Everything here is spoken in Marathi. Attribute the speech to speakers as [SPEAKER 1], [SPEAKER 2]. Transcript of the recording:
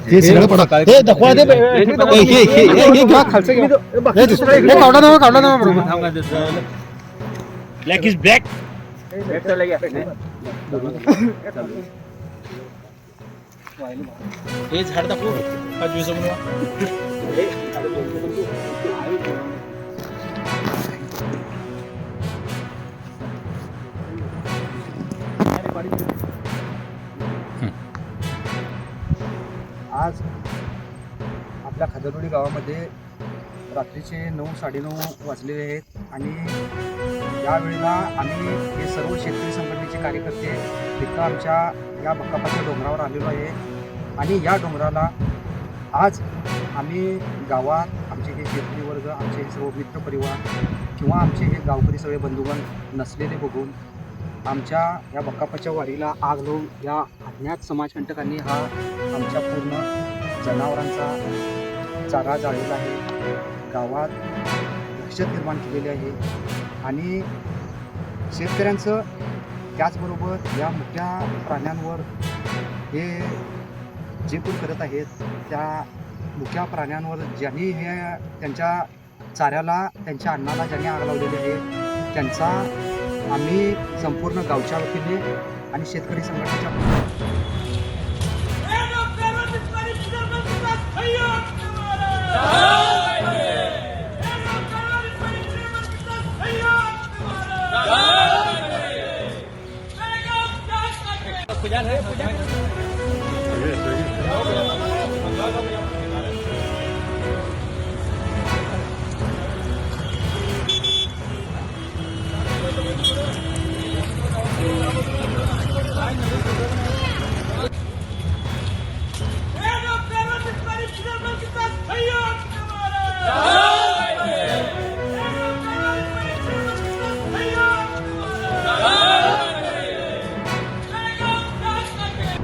[SPEAKER 1] हे सगळं पडा हे दाखवा दे हे घ्या खालचं घ्या हे दुसरं हे काढला ना बरोबर
[SPEAKER 2] ब्लॅक इज ब्लॅक हे झाड दाखवू
[SPEAKER 3] आज आपल्या खादरवाडी गावामध्ये रात्रीचे 9-9:30 वाजलेले आहेत आणि यावेळेला आम्ही हे सर्व शेतकरी संघटनेचे कार्यकर्ते इथं आमच्या या बक्कापाच्या डोंगरावर आलेलो आहे आणि या डोंगराला आज आम्ही गावात आमचे हे शेतकरी वर्ग आमचे सर्व मित्रपरिवार किंवा आमचे हे गावकरी सगळे बंधुगण नसलेले बघून आमच्या या बक्कापाच्या वाडीला आग लावून या अज्ञात समाजकंटकांनी हा आमच्या पूर्ण जनावरांचा चारा जाळलेला आहे. गावात दहशत निर्माण केलेली आहे आणि शेतकऱ्यांचं त्याचबरोबर या मोठ्या प्राण्यांवर हे जे पण करत आहेत त्या मुख्या प्राण्यांवर ज्यांनी हे त्यांच्या चाऱ्याला त्यांच्या अन्नाला ज्यांनी आग लावलेली आहे त्यांचा आम्ही संपूर्ण गावच्या वतीने आणि शेतकरी संघटनेच्या
[SPEAKER 2] पूजा